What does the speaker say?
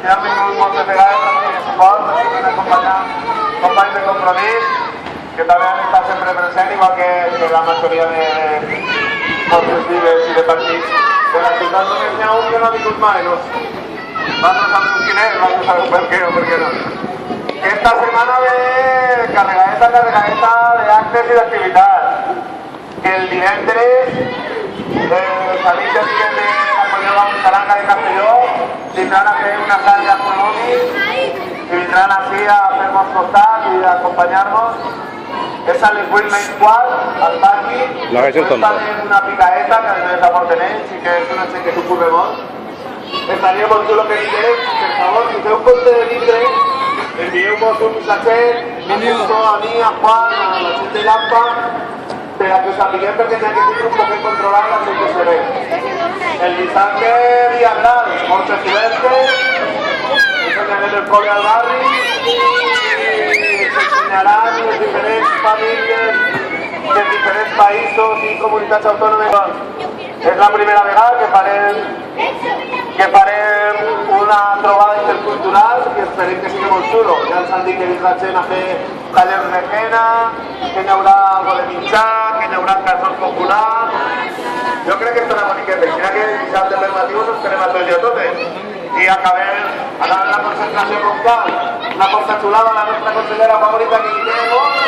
que han vingut moltes vegades a donar suport, ens han acompanyat companys de Compromís, que també han estat sempre presents, igual que la majoria de nostres líders i de partits de la ciutat. Només n'hi ha un que no ha vingut mai, no? Vosaltres sabeu quin és, vosaltres sabeu per què o per què no. Esta setmana ve carregadeta d'actes i d'activitats. Que el divendres els amics i amigues de la Colla Saranga de Castelló vindran a fer un assaig gastronòmic i vindran així a fer-nos costat i a acompanyar-nos. És a les 8 menys quart, al pati, en una picaeta que ens aporten ells i que és una gent que s'ocupa molt. Estaria molt xulo que vingués, per favor, si feu compte de vindre, envieu-vos un missatget, a mi, a Juan, a la gent de Lampa, per a que us sapiguem perquè n'hi ha que tindre un poc controlar la gent que se ve. El dissabte, dia gran, mortes diverses, ensenyarem el poble al barri i s'ensenyaran les diferents famílies de diferents països i comunitats autònomes. És la primera vegada que farem una trobada intercultural i esperem que sigui molt xulo. Ja ens han dit que vindrà gent a fer tallers de henna, que hi haurà algo de mitjà, que hi haurà cançons populars. Jo crec que estarà boniqueta, i que dissabte per matiu ens esperem a tots i a totes. I acabem a la concentració local, una força xulada, la nostra consellera favorita que hi té molt.